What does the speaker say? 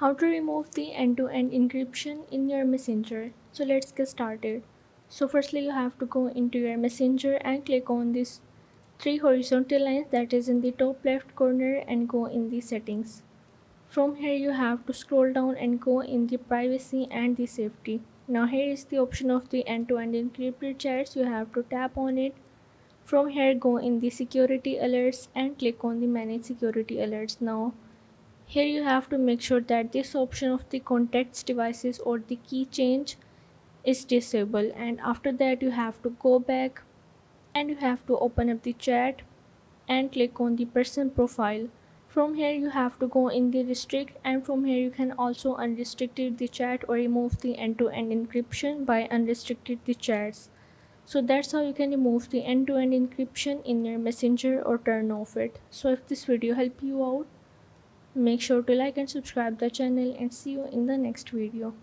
How to remove the end-to-end encryption in your messenger. So let's get started. So firstly you have to go into your messenger and click on this three horizontal lines that is in the top left corner and go in the settings. From here you have to scroll down and go in the privacy and the safety. Now here is the option of the end-to-end encrypted chats. You have to tap on it. From here go in the security alerts and click on the manage security alerts. Now here you have to make sure that this option of the contacts devices or the key change is disabled, and after that you have to go back and you have to open up the chat and click on the person profile. From here you have to go in the restrict, and from here you can also unrestrict the chat or remove the end-to-end encryption by unrestricted the chats. So that's how you can remove the end-to-end encryption in your messenger or turn off it. So if this video helped you out, make sure to like and subscribe the channel, and see you in the next video.